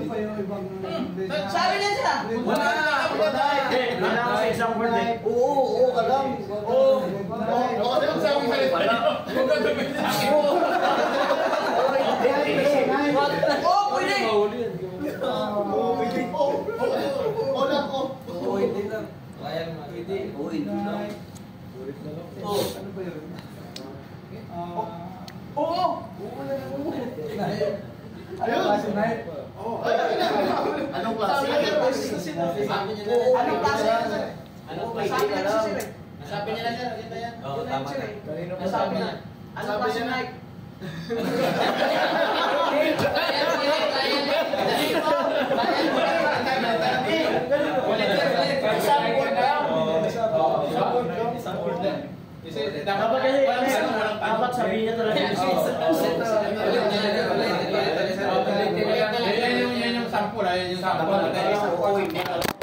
pa yung ibang... Sabi niya siya! Wala ako sa isang word eh. Oo, alam. Oo, ano sabi sa'yo? Huwag ka sabi sa akin. Pwede! hindi lang. Kaya mo pwede. Hindi lang. Ano ba yun? Oo! Anong klase na yun? Anong klase? Anong klase yan, sir? Anong Nasabi niya na sir eh. Nasabi niya na sir. Kita yan. Oo, tama na. Nasabi niya. Anong klase na yun? Dapat sabihin niya talaga. Yan yung sample. Yan yung sample.